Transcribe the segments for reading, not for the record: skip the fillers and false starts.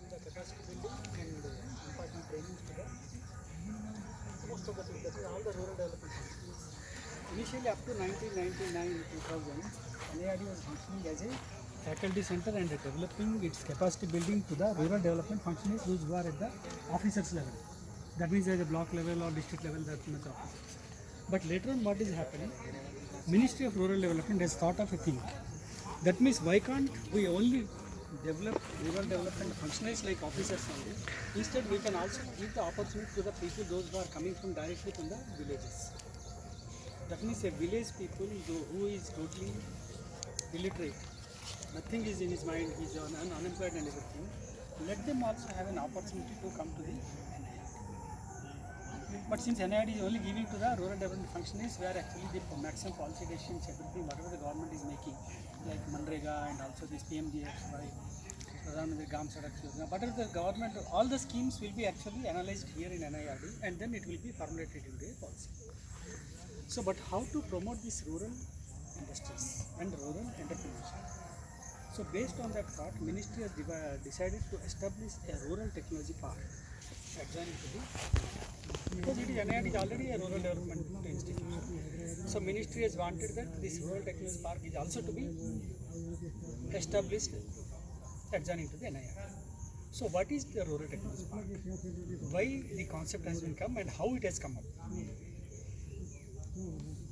the capacity building and imparting trainings to the most of the people, that is all the rural development functions. Initially up to 1999-2000, NIRD was functioning as a faculty center and developing its capacity building to the rural development functionaries, those who are at the officers level. That means at the block level or district level, that much officers. But later on what is happening, Ministry of Rural Development has thought of a thing. That means why can't we only develop rural development functionaries like officers only? Instead we can also give the opportunity to the people, those who are coming from directly from the villages. That means a village people who is totally illiterate, nothing is in his mind, he is unemployed and everything, let them also have an opportunity to come to the NIRD. But since NIRD is only giving to the rural development functionaries, where actually the maximum policy decisions, everything, whatever the government is making, like Manrega and also this PMGFY, Pradhan Mantri Gram Sadak Yojana, whatever the government, all the schemes will be actually analyzed here in NIRD and then it will be formulated into a policy. So, but how to promote these rural industries and rural entrepreneurship? So, based on that thought, Ministry has decided to establish a rural technology park adjoining to the, because it is NIRD is already a rural development institution. So, Ministry has wanted that this rural technology park is also to be established adjoining to the NIRD. So, what is the rural technology park? Why the concept has been come and how it has come up?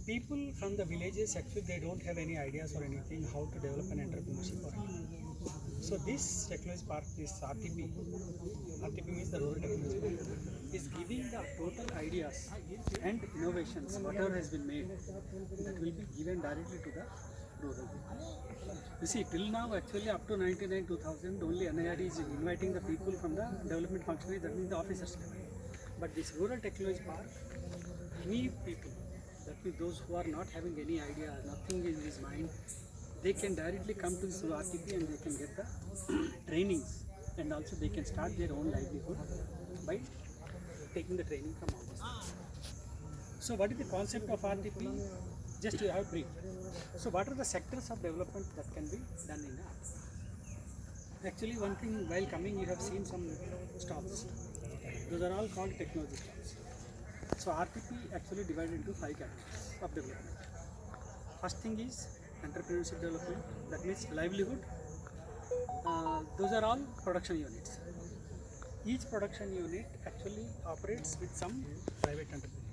People from the villages actually they don't have any ideas or anything how to develop an entrepreneurship or anything. So this technology park, this RTP means the rural technology park, is giving the total ideas and innovations, whatever has been made, that will be given directly to the rural people. You see, till now actually up to 1999-2000 only NIRD is inviting the people from the development functionary, that means the officers level. But this rural technology park, any people, that means those who are not having any idea, nothing in his mind, they can directly come to this RTP and they can get the trainings and also they can start their own livelihood by taking the training from all this. So what is the concept of RTP? Just to have brief. So what are the sectors of development that can be done in the RTP? Actually one thing, while coming you have seen some stalls. Those are all called technology stalls. So RTP actually divided into 5 categories of development. First thing is entrepreneurship development, that means livelihood. Those are all production units. Each production unit actually operates with some private entrepreneur.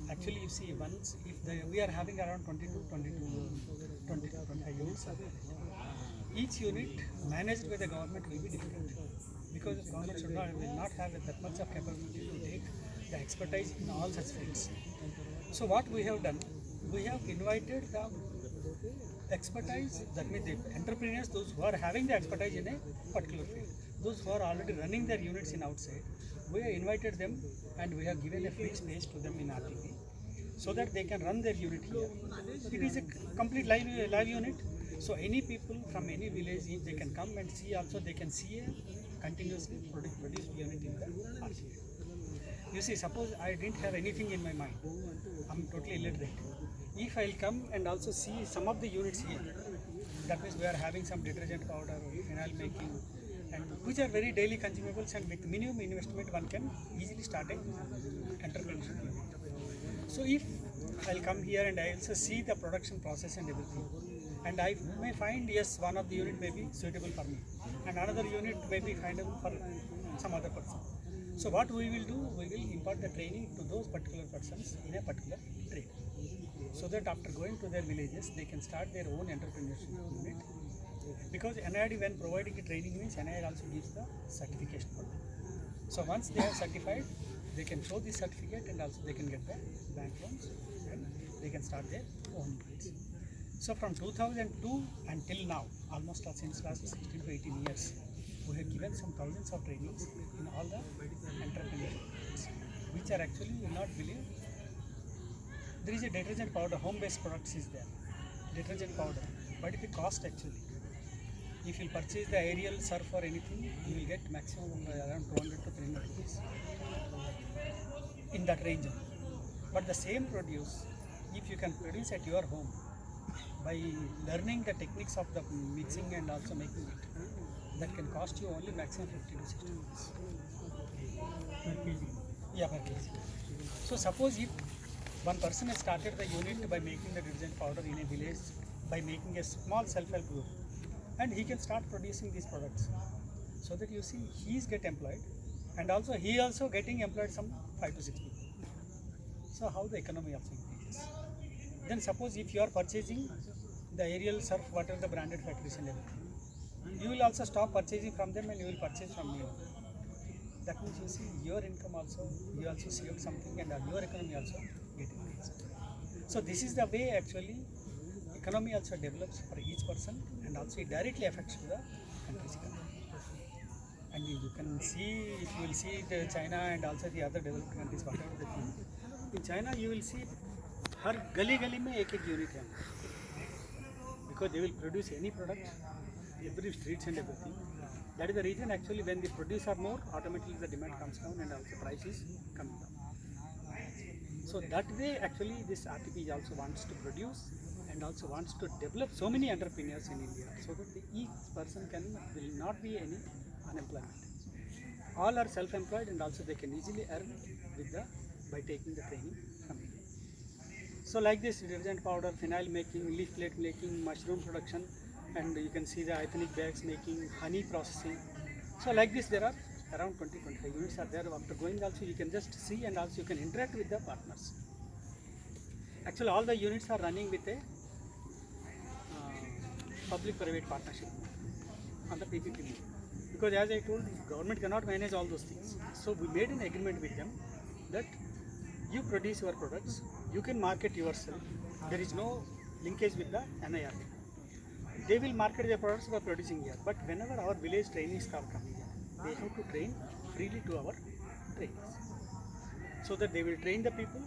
Actually you see once, if we are having around 25 units, each unit managed by the government will be different, because the government will not have that much of capability to take the expertise in all such fields. So what we have done, we have invited the expertise, that means the entrepreneurs, those who are having the expertise in a particular field, those who are already running their units in outside, we have invited them and we have given a free space to them in RTP so that they can run their unit here. It is a complete live unit. So any people from any village, if they can come and see, also they can see a continuously produced unit in the RTP. You see, suppose I didn't have anything in my mind, I'm totally illiterate. If I'll come and also see some of the units here, that means we are having some detergent powder, phenol making, and which are very daily consumables, and with minimum investment one can easily start an entrepreneurship unit. So if I'll come here and I also see the production process and everything, and I may find, yes, one of the unit may be suitable for me, and another unit may be findable for some other person. So what we will do, we will impart the training to those particular persons in a particular trade, so that after going to their villages, they can start their own entrepreneurship unit. Because NIRD, when providing the training, means NIRD also gives the certification for them. So once they are certified, they can show this certificate and also they can get the bank loans and they can start their own units. So from 2002 until now, almost since last 16 to 18 years, we have given some thousands of trainings in all the entrepreneurship units, which are actually, you will not believe, there is a detergent powder, home-based products is there, detergent powder, but if it cost actually, if you purchase the aerial surf or anything, you will get maximum around 200 to 300 rupees in that range only. But the same produce, if you can produce at your home by learning the techniques of the mixing and also making it, that can cost you only maximum 50 to 60 rupees. Per kg. Yeah, per kg. So suppose if one person has started the unit by making the detergent powder in a village, by making a small self-help group, and he can start producing these products, so that you see he is get employed, and also he also getting employed some 5 to 6 people. So how the economy also increases. Then suppose if you are purchasing the Ariel, Surf, whatever the branded factories and everything, you will also stop purchasing from them and you will purchase from me only. That means you see your income also, you also saved something, and your economy also get increased. So this is the way actually economy also develops for each person, and also it directly affects to the country's economy. And you can see, if you will see the China and also the other developed countries, whatever the thing. In China you will see हर गली गली में एक unit है, because they will produce any product, every streets and everything. That is the reason actually when the produce are more, automatically the demand comes down and also price is coming down. So that way actually this RTP also wants to produce and also wants to develop so many entrepreneurs in India, so that each person will not be any unemployment. All are self-employed, and also they can easily earn by taking the training from India. So like this detergent powder, phenyl making, leaf plate making, mushroom production, and you can see the ethnic bags making, honey processing. So like this there are around 20-25 units are there. After going also you can just see, and also you can interact with the partners. Actually all the units are running with a public-private partnership on the PPP mode. Because as I told, government cannot manage all those things. So we made an agreement with them that you produce your products, you can market yourself. There is no linkage with the NIRT. They will market their products by producing here. But whenever our village trainees are coming here, they have to train freely to our trainers. So that they will train the people,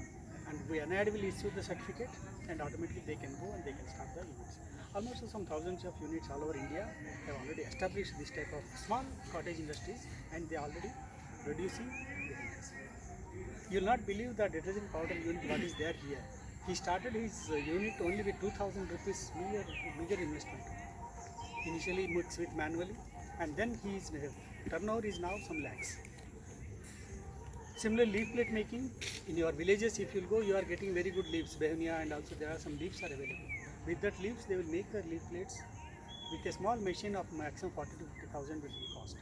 and NIRT will issue the certificate, and automatically they can go and they can start the units. Almost some thousands of units all over India have already established this type of small cottage industries, and they are already producing detergents. You will not believe the detergent powder unit what is there here. He started his unit only with 2,000 rupees meager investment. Initially mixed with manually, and then his turnover is now some lakhs. Similar leaf plate making, in your villages if you will go, you are getting very good leaves, begonia, and also there are some leaves are available. With that leaves they will make the leaf plates with a small machine of maximum 40 to 50,000 will be cost.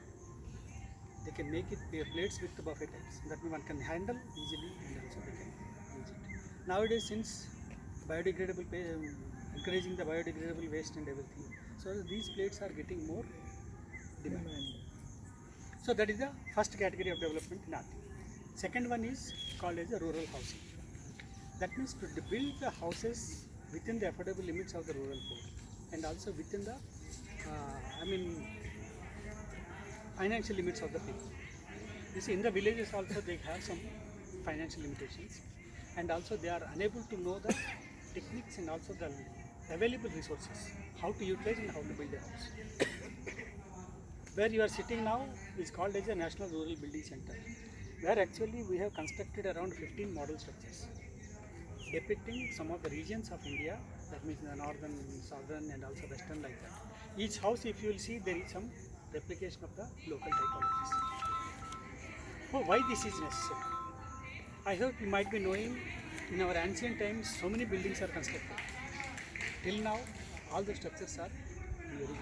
They can make it plates with the buffet types, that one can handle easily, and also they can use it. Nowadays, since biodegradable, encouraging the biodegradable waste and everything, so these plates are getting more demand. So that is the first category of development in RT. Second one is called as a rural housing. That means to build the houses within the affordable limits of the rural poor, and also within the financial limits of the people. You see, in the villages also they have some financial limitations, and also they are unable to know the techniques and also the available resources, how to utilize and how to build a house. Where you are sitting now is called as a National Rural Building Center, where actually we have constructed around 15 model structures depicting some of the regions of India, that means the northern, southern, and also western, like that. Each house, if you will see, there is some replication of the local typologies. Oh, why this is necessary? I hope you might be knowing, in our ancient times, so many buildings are constructed. Till now, all the structures are very good.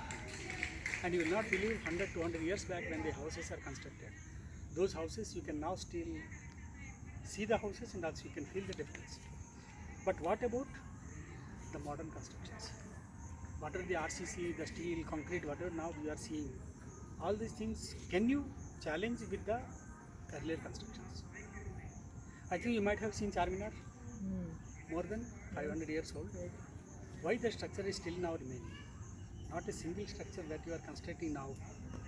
And you will not believe 100 to 200 years back when the houses are constructed. Those houses, you can now still see the houses, and also you can feel the difference. But what about the modern constructions? What are the RCC, the steel, concrete, whatever now we are seeing? All these things, can you challenge with the earlier constructions? I think you might have seen Charminar, more than 500 years old. Why the structure is still now remaining? Not a single structure that you are constructing now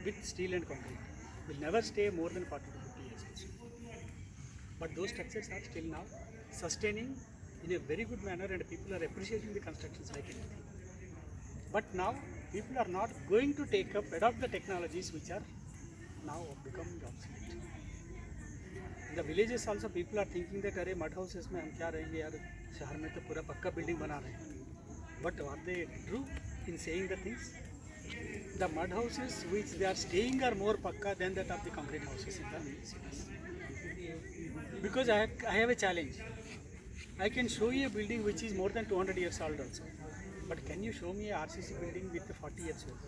with steel and concrete will never stay more than 40 to 50 years also. But those structures are still now sustaining in a very good manner, and people are appreciating the constructions like anything. But now people are not going to adopt the technologies which are now becoming obsolete. In the villages also people are thinking that अरे mud houses में हम क्या रहेंगे यार, शहर में तो पूरा पक्का बिल्डिंग बना रहे हैं. But are they true in saying the things? The mud houses which they are staying are more pakka than that of the concrete houses in the cities. Because I have a challenge. I can show you a building which is more than 200 years old also. But can you show me a RCC building with 40 years old?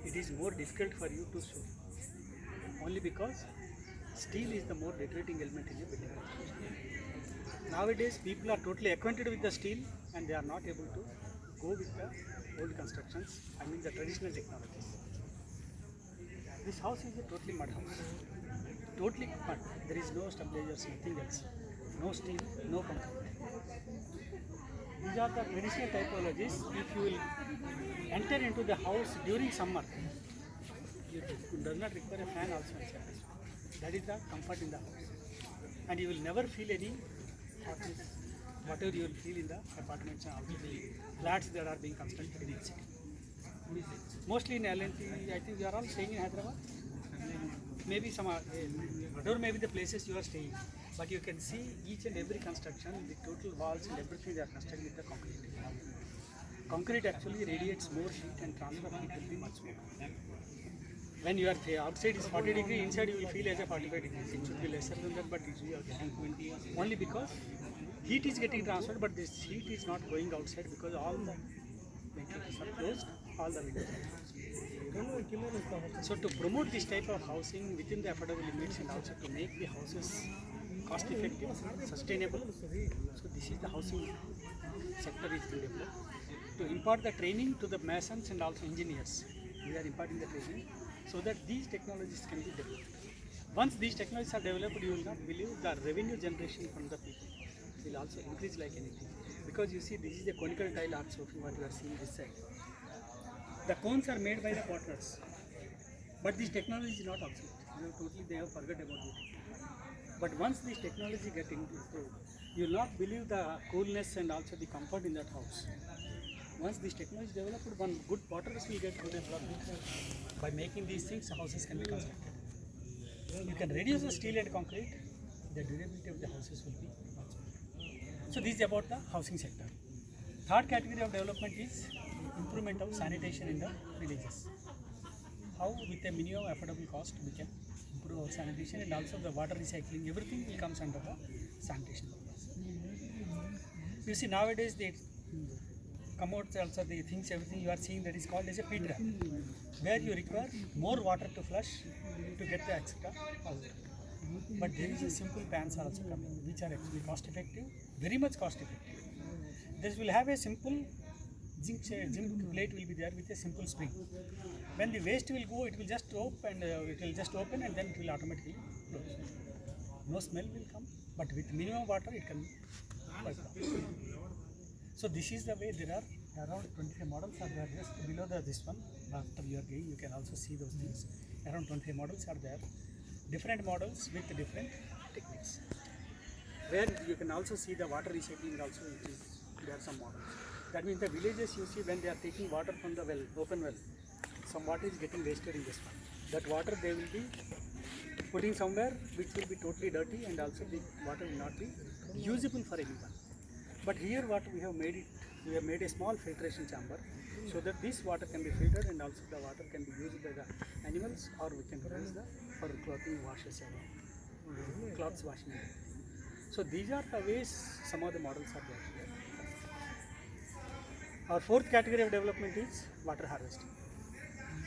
It is more difficult for you to show. Only because steel is the more deteriorating element in a building. Nowadays, people are totally acquainted with the steel and they are not able to go with the old constructions, I mean the traditional technologies. This house is a totally mud house. Totally mud. There is no stabilizers, nothing else. No steel, no concrete. These are the traditional typologies. If you will enter into the house during summer, you does not require a fan also inside this one. That is the comfort in the house. And you will never feel any hotness, whatever you will feel in the apartments and also the flats that are being constructed in each city. Mostly in LNT, I think you are all staying in Hyderabad. Maybe some whatever may be the places you are staying, but you can see each and every construction, the total walls and everything they are constructing with the concrete. Concrete actually radiates more heat and transfer heat will be much more. When you are outside is 40 degrees, inside you will feel as a 45 degrees. It should be lesser than that, but you are getting 20 only because heat is getting transferred, but this heat is not going outside because all the ventilators are closed, all the windows are closed. So to promote this type of housing within the affordable limits and also to make the houses cost effective, sustainable, so this is the housing sector is being developed. To impart the training to the masons and also engineers, we are imparting the training so that these technologies can be developed. Once these technologies are developed, you will not believe the revenue generation from the people will also increase like anything. Because you see, this is a conical tile art sofa what you are seeing this side. The cones are made by the potters, but this technology is not obsolete. They have forgot about it. But once this technology gets improved, you will not believe the coolness and also the comfort in that house. Once this technology is developed, one good potters will get good employment. By making these things, houses can be constructed. You can reduce the steel and concrete, the durability of the houses will be much better. So this is about the housing sector. Third category of development is improvement of sanitation in the villages. How with a minimum affordable cost we can improve our sanitation and also the water recycling, everything will comes under the sanitation purpose. You see nowadays they come out also the things, everything you are seeing that is called as a pit trap, where you require more water to flush to get the extra out. But there is a simple pans are also coming, which are actually cost effective, very much cost effective. This will have a simple zinc plate will be there with a simple spring. When the waste will go, it will just open and then it will automatically close. No smell will come, but with minimum water it can wipe off. So this is the way. There are around 25 models are there just below this one. After you are going, you can also see those things. Around 25 models are there. Different models with different techniques. Where you can also see the water recycling also there are some models. That means the villages you see when they are taking water from the well, open well, some water is getting wasted in this one. That water they will be putting somewhere which will be totally dirty and also the water will not be usable for anyone. But here what we have made a small filtration chamber so that this water can be filtered and also the water can be used by the animals or we can use for clothing washes and clothes washing. So these are the ways some of the models are there here. Our fourth category of development is water harvesting.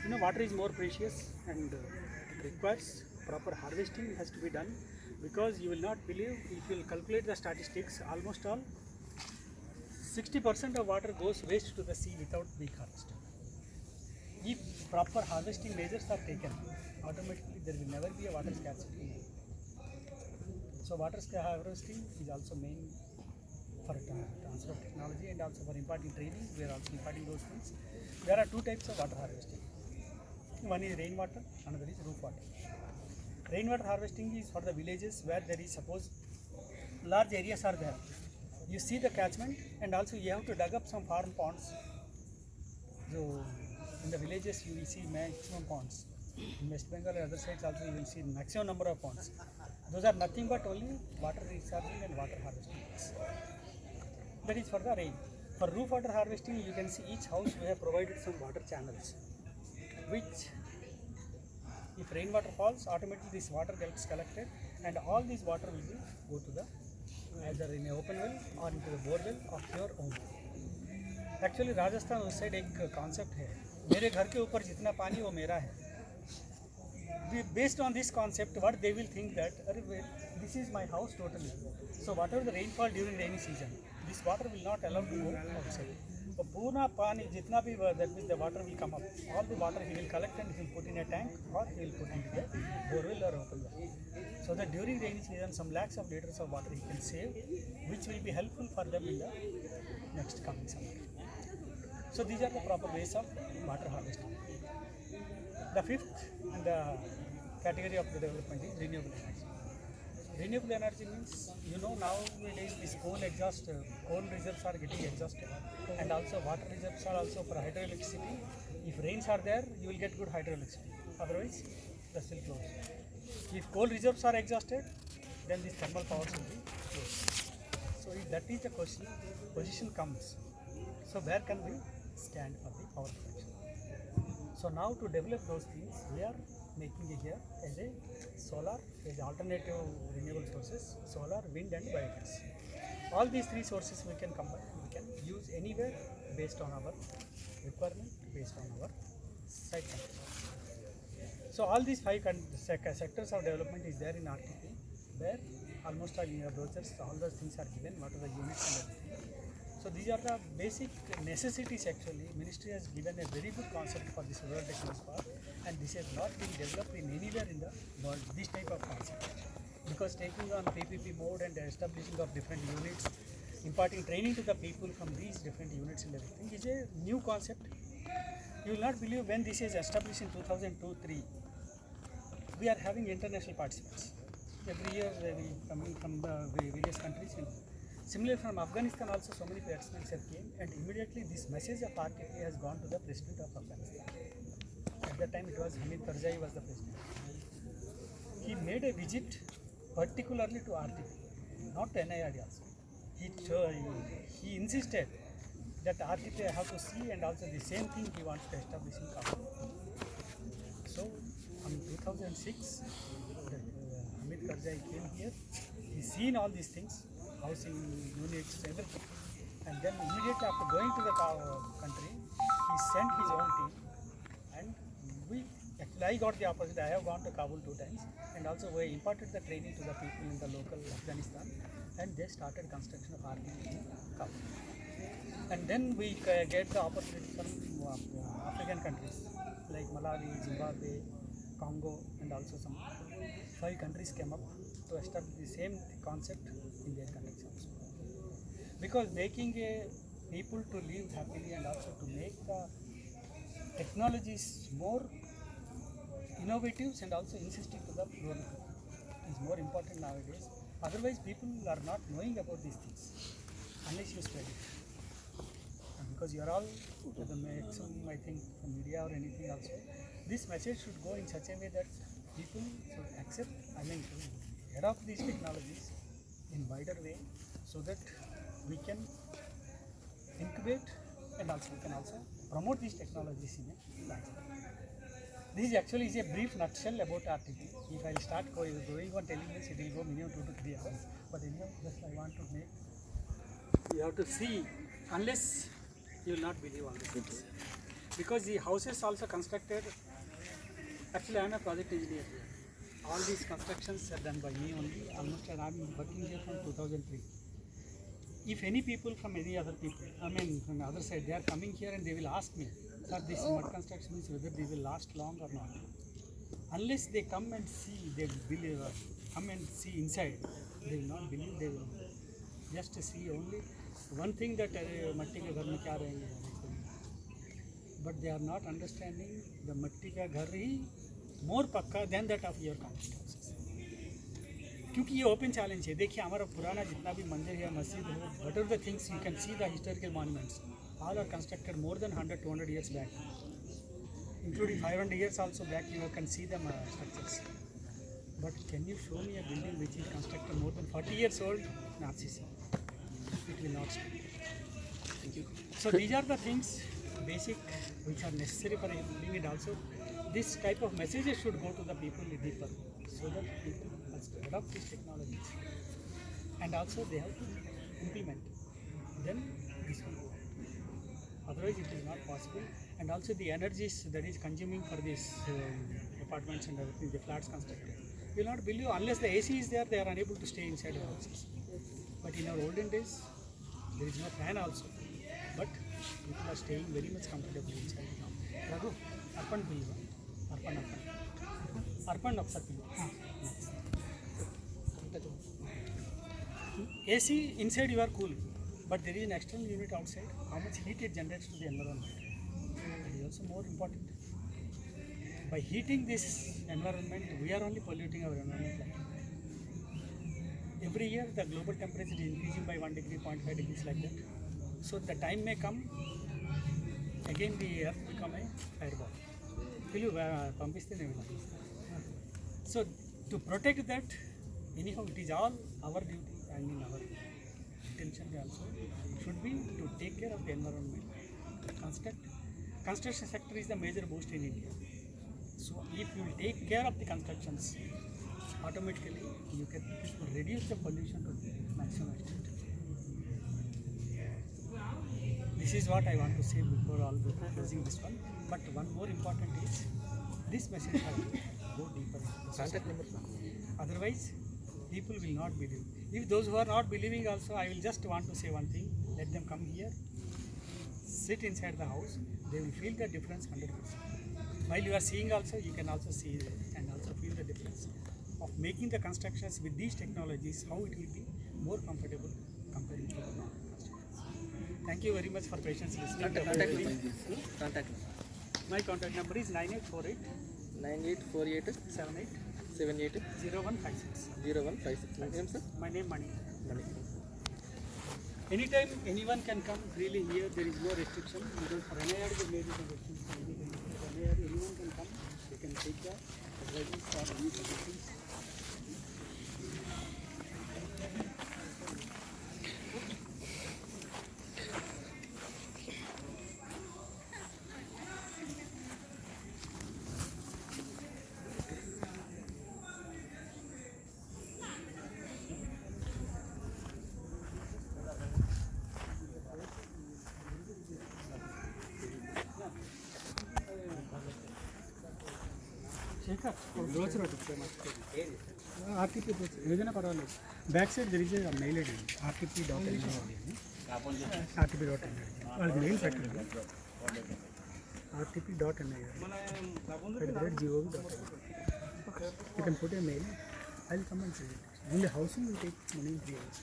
You know, water is more precious and requires proper harvesting has to be done because you will not believe if you will calculate the statistics, almost all 60% of water goes waste to the sea without being harvested. If proper harvesting measures are taken, automatically there will never be a water scarcity. So water harvesting is also main for transfer of technology and also for imparting training. We are also imparting those things. There are two types of water harvesting. One is rainwater, another is roof water. Rainwater harvesting is for the villages where there is suppose large areas are there. You see the catchment and also you have to dug up some farm ponds. So in the villages you will see maximum ponds. In West Bengal and other sides also you will see maximum number of ponds. Those are nothing but only water recharging and water harvesting. That is for the rain. For roof water harvesting, you can see each house we have provided some water channels, which if rainwater falls, automatically this water gets collected, and all this water will be go to the either in a open well or into the bore well of your own. Actually Rajasthan उस side एक concept है, मेरे घर के ऊपर जितना पानी वो मेरा है. Based on this concept, what they will think that this is my house totally. So whatever the rainfall during rainy season, this water will not allow to go outside. So पूरा पानी जितना भी that means the water will come up. All the water he will collect and he will put in a tank or he will put into the borewell or open well. So that during rainy season, some lakhs of liters of water he can save, which will be helpful for them in the next coming summer. So these are the proper ways of water harvesting. The fifth and the category of the development is renewable energy. Renewable energy means, nowadays this coal reserves are getting exhausted, and also water reserves are also for hydroelectricity. If rains are there, you will get good hydroelectricity. Otherwise, the still closed. If coal reserves are exhausted, then this thermal power will be closed. So if that is the position comes. So where can we stand for the power production? So now to develop those things, we are making it here as a solar, as alternative renewable sources, solar, wind and biogas. All these three sources we can combine, we can use anywhere based on our requirement, based on our site conditions. So all these five sectors of development is there in RTP, where almost all in your brochures, all those things are given, what are the units and everything. So these are the basic necessities actually. Ministry has given a very good concept for this rural technology park, and this has not been developed in anywhere in the world, this type of concept. Because taking on PPP mode and establishing of different units, imparting training to the people from these different units and everything is a new concept. You will not believe when this is established in 2002-03, we are having international participants. Every year they will coming from the various countries. Similarly, from Afghanistan also so many participants have came, and immediately this message of RTP has gone to the President of Afghanistan. At that time it was Hamid Karzai was the president. He made a visit particularly to RTP, not to NIRD also. He insisted that RTP I have to see, and also the same thing he wants to establish in Kabul. So in 2006, Hamid Karzai came here, he seen all these things, housing units, everything, and then immediately after going to the country, he sent his own team, and I got the opposite. I have gone to Kabul 2 times, and also we imparted the training to the people in the local Afghanistan, and they started construction of RTP in Kabul. And then we get the opportunity from African countries like Malawi, Zimbabwe, Congo, and also some 5 countries came up to establish the same concept in their countries also. Because making people to live happily and also to make the technologies more innovative and also insisting to the rural is more important nowadays. Otherwise, people are not knowing about these things unless you spread it. And because you are all the maximum, I think, from media or anything also, this message should go in such a way that people should accept, to adopt these technologies in wider way, so that we can incubate and also we can also promote these technologies in a large way. This actually is a brief nutshell about RTP. If I start going on telling this, it will go minimum 2 to 3 hours. But anyway, just I want to make, you have to see, unless you will not believe all these things. Because the houses also constructed, actually I am a project engineer here. All these constructions are done by me only. Almost I am working here from 2003. If any people from any other people, from the other side, they are coming here and they will ask me, sir, this mud construction is whether they will last long or not. Unless they come and see, they will believe, come and see inside, they will not believe, they will just see only one thing that matti ke ghar mein kya rahenge. But they are not understanding the matti ka ghar hi more pakka than that of your concrete houses. क्योंकि ये open challenge है. देखिए हमारा पुराना जितना भी मंदिर है, मस्जिद है, whatever the things you can see the historical monuments, all are constructed more than 100-200 years back, including 500 years also back. You can see them structures. But can you show me a building which is constructed more than 40 years old in RCC? It will not stand. Thank you. So these are the things basic which are necessary for implementing it also. This type of messages should go to the people deeper so that people must adopt these technologies and also they have to implement. Then this will go. Otherwise it is not possible. And also the energies that is consuming for these apartments and everything, the flats constructed. You will not believe unless the AC is there, they are unable to stay inside the houses. But in our olden days, there is no fan also. But people are staying very much comfortably inside the house. Raghu, Arpan Bilva. Arpan of AC inside you are cool, but there is an external unit outside. How much heat it generates to the environment? That is also more important. By heating this environment, we are only polluting our environment. Every year, the global temperature is increasing by 1 degree, 0.5 degrees like that. So the time may come, again the earth become a fireball. So to protect that, anyhow, it is all our duty and in our intention also should be to take care of the environment. Construction sector is the major boost in India. So if you take care of the constructions, automatically you can reduce the pollution to the maximum extent. This is what I want to say before closing this one. But one more important is this message has to go deeper. Contact number. Otherwise, people will not believe. If those who are not believing also, I will just want to say one thing. Let them come here, sit inside the house. They will feel the difference 100%. While you are seeing also, you can also see and also feel the difference of making the constructions with these technologies, how it will be more comfortable compared to the non constructions. Thank you very much for patience listening. Contact. My contact number is 9848 9848 78 78 0156. 0156. Name, sir? My name Mani. Anytime anyone can come freely here, there is no restriction. Even for NIR, there may be some restrictions. For NIR, anyone can come, they can take the advice or any suggestions. Shekhar, brochure RTP brochure. ఏదైనా పర్వాలేదు. Back side there is a mail ID rtp.in rtp.in వాళ్ళకి mail పెట్టండి rtp.in @gov.in. You can put a mail. I will come and see it. Only housing will take money in 3 hours.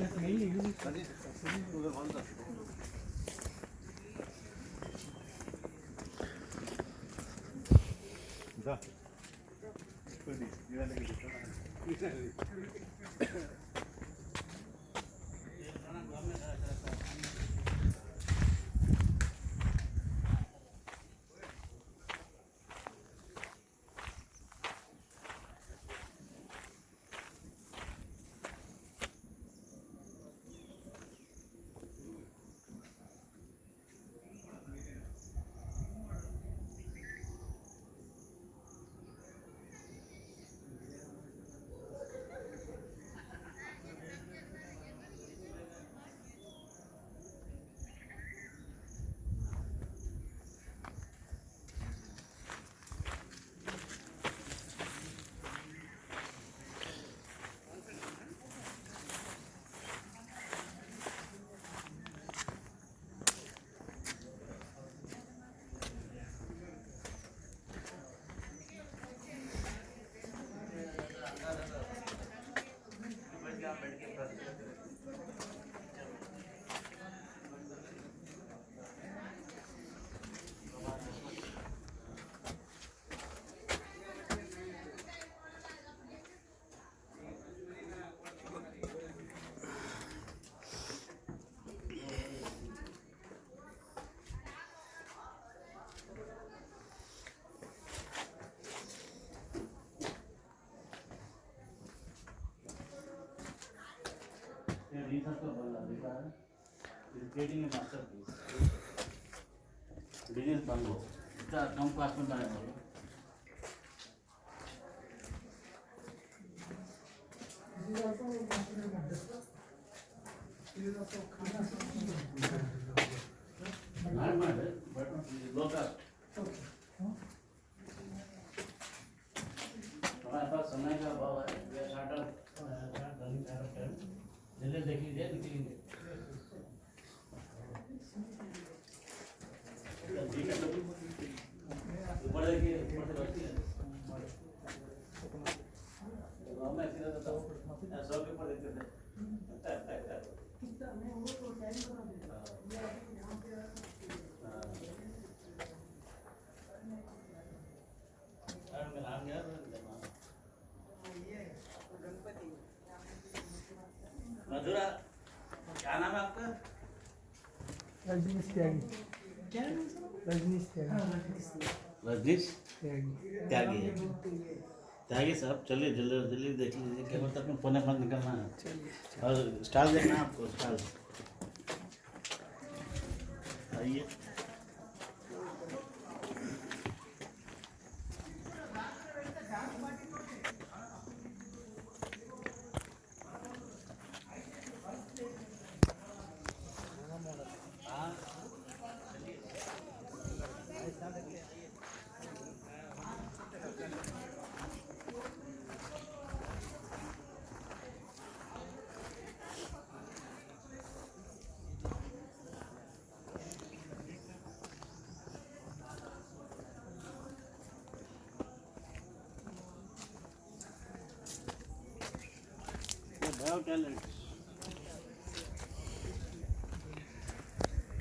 That mainly using creating a masterpiece. Business bungalow. इतना कम cost में बनाने वाला. Not bad, but low cost. हमारे पास समय का अभाव है. We are short of running out of time. जल्दी देख लीजिए, निकलेंगे. ऊपर देखिए, ऊपर से बैठिए. मैं सीधा देता हूँ. ऐसा के ऊपर देखते थे. मधुरा, क्या नाम है आपका? रजनीश त्यागी। क्या रजनीश त्यागी। रजनीश त्यागी। त्यागी है. त्यागी साहब, चलिए जल्दी जल्दी देख लीजिए. केवल तक में पौने 5 निकलना है. और स्टाल देखना है आपको. स्टाल आइए.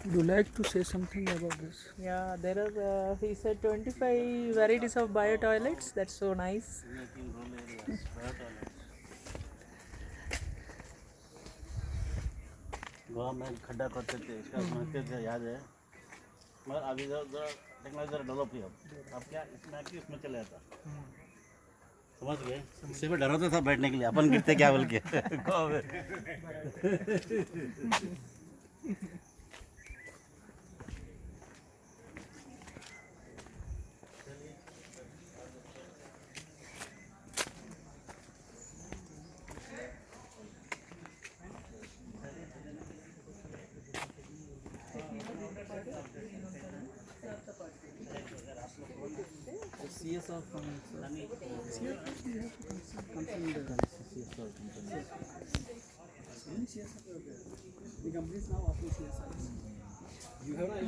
Would you like to say something about this? Yeah, there are, he said 25 varieties of bio toilets. That's so nice. गाँव में खड्डा करते थे, इसका समझते थे, याद है. मगर अभी जरा टेक्नोलॉजी जरा डेवलप हुई. अब क्या इसमें कि उसमें चले जाता. समझ गए. इससे भी डर होता था बैठने के लिए. अपन गिरते क्या बोल के. गाँव में. CS of The company is now offering CSR. You have to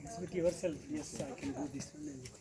exhibit yourself. Yes, I can do this one and this.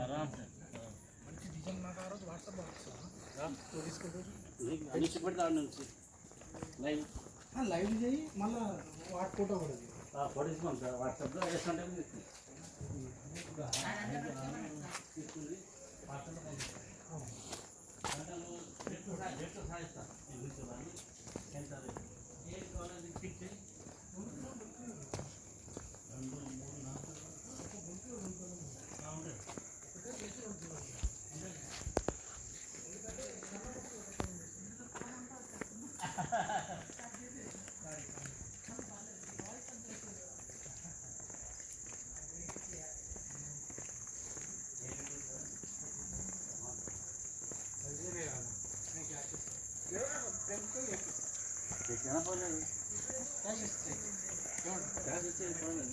आराम से. అనిసి పెడతా నుంచి లైవ్ లైవ్ చేయి మళ్ళీ వాట్ ఫోటో కూడా ఫోటో తీసుకోండి సార్. వాట్సాప్లో వేసుకుంటే తీసుకుంది. వాట్సాప్లో డేట్తో సాగిస్తాను. ఎంత ఏది కావాలని పిక్ చేయి. 2 3 देखना पड़ेगा. क्या सोचे पड़ेगा.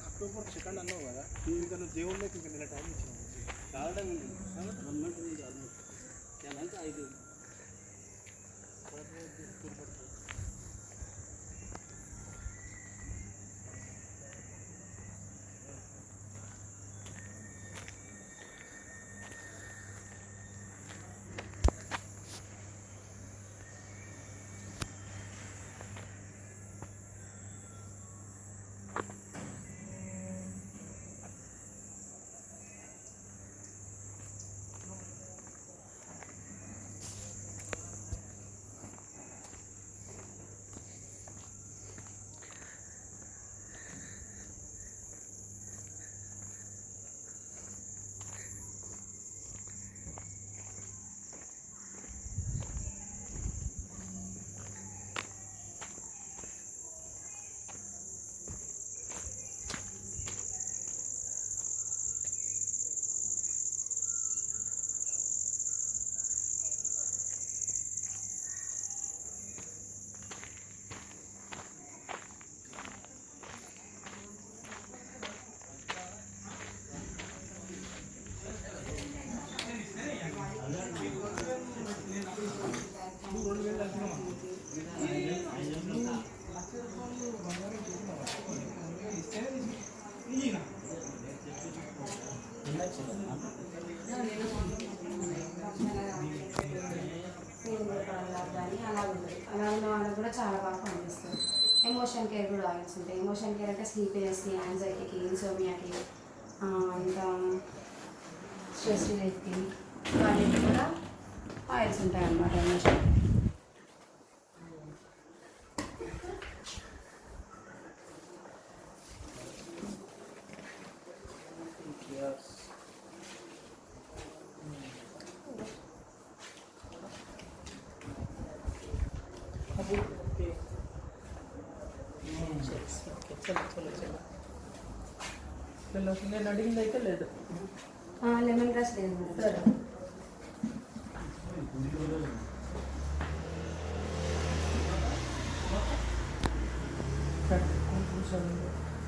అక్టోబర్ 2 అన్నావు కదా ఇంకా నువ్వు దేవుళ్ళకి ఇంకా నెల టైం ఇచ్చినావు. చాలా టైం ఉంది. 1 మంత్ ఉంది ఆల్మోస్ట్. क्या కానీ అలా ఉంటుంది. అలా ఉన్న వాళ్ళకి కూడా చాలా బాగా పనిచేస్తుంది. ఎమోషన్ కేర్ కూడా ఆయిల్స్ ఉంటాయి. ఎమోషన్ కేర్ అంటే స్లీప్నెస్కి, యాంగ్జైటీకి, ఇన్సోమియాకి, ఇంకా స్ట్రెస్ రిలీఫ్కి వాటికి కూడా ఆయిల్స్ ఉంటాయి అన్నమాట. ఎమోషన్ నేను అడిగింది అయితే లేదు. లెమన్ గ్రాస్ లేదు మేడం.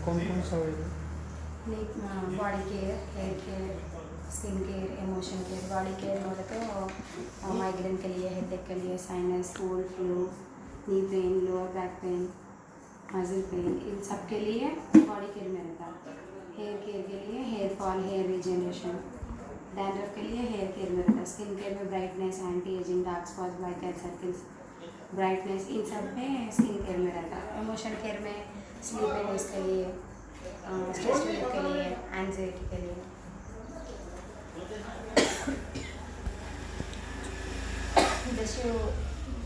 कौन कौन सा होगा? Body care, hair care, skin care, emotion care. Body care बोले तो माइग्रेन के लिए, हेडेक के लिए, sinus, cold, flu, knee pain, lower back pain, muscle pain, इन सब के लिए बॉडी केयर में रहता है. हेयर केयर के लिए hair fall, hair regeneration. Dandruff के लिए हेयर केयर में रहता है. स्किन केयर में brightness, anti ageing, dark spots, black head circles, brightness, इन सब में स्किन केयर में रहता है. इमोशन केयर में स्लीपनेस के लिए, स्ट्रेस रिलीफ के लिए, एंजाइटी के लिए. Just you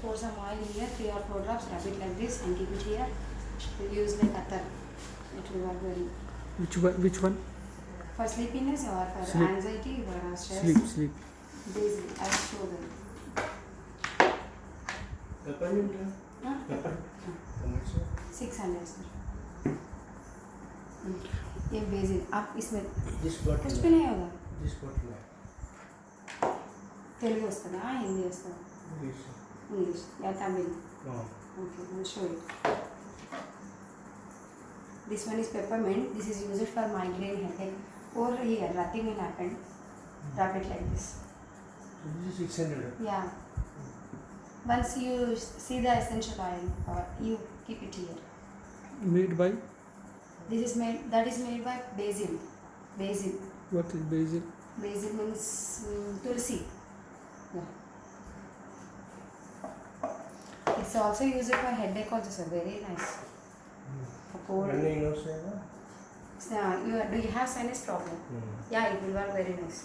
pour some oil here, 3 or 4 drops, rub it like this and keep it here. You use like attar. It will work very. Which one? For sleepiness or for Sleep. anxiety or stress. Sleep. Basically, I will show them. Huh? 600 sir. ये basic आप इसमें कुछ भी नहीं होगा. తెలుగు వస్తుందా, హిందీ వస్తుందా? English yeah Tamil? Okay, I will show it. This one is peppermint. This is used for migraine, headache, or here nothing will happen. Rub it like this. This is 600. Yeah. Once you see the essential oil, you keep it here. Made by? This is made. That is made by basil. Basil. What is basil? Basil means tulsi. Yeah. It's also used for headache also, sir. Very nice. For cold. Do you have sinus problem? Yeah, it will work very nice.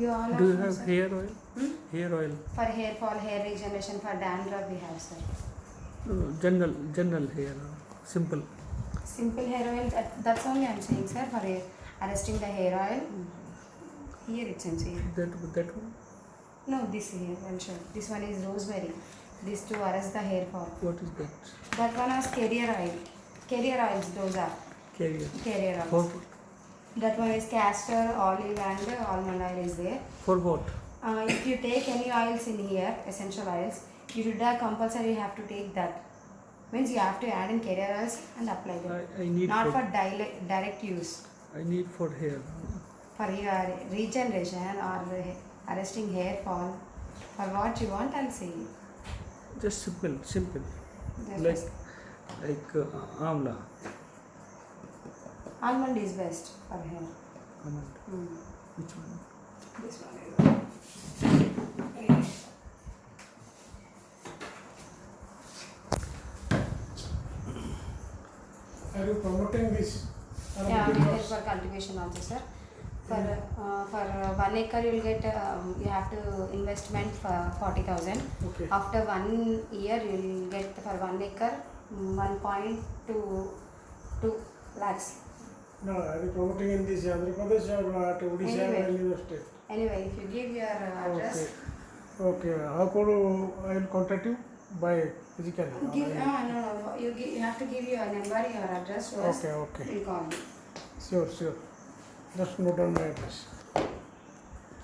You all Do you know, have sir? hair oil? Hmm? Hair oil. For hair fall, hair regeneration, for dandruff we have, sir. General hair. Simple. Simple hair oil, that's only I'm saying, sir, for arresting the hair oil. Here it seems here. That one? No, this here, I'll show. This one is rosemary. This to arrest the hair fall. What is that? That one is carrier oil. Carrier oils, those are Carrier. carrier oils. For That one is castor, olive and almond oil is there. what? If you take any oils in here, essential oils, you should have compulsory have to take that. Means you have to add in carrier oils and apply them. I need Not for for direct use. I need for hair. For your regeneration or arresting hair fall. For what you want, I'll say. Just simple. Just Like amla. almond is best for hair. Almond. Hmm. Which one? This one. Are you promoting this? Yeah, we get for cultivation also, sir. For 1 acre, you'll get you have to investment for 40,000. Okay. After 1 year, you'll get for 1 acre 1.22 lakhs. No, are you promoting in this Andhra Pradesh or at Odisha or Anywhere. any other state? Anyway, if you give your address, Okay. How could I will contact you by physically? give no, you have to give your number, your address to us. Okay. We'll call you. Sure. Just note down my address.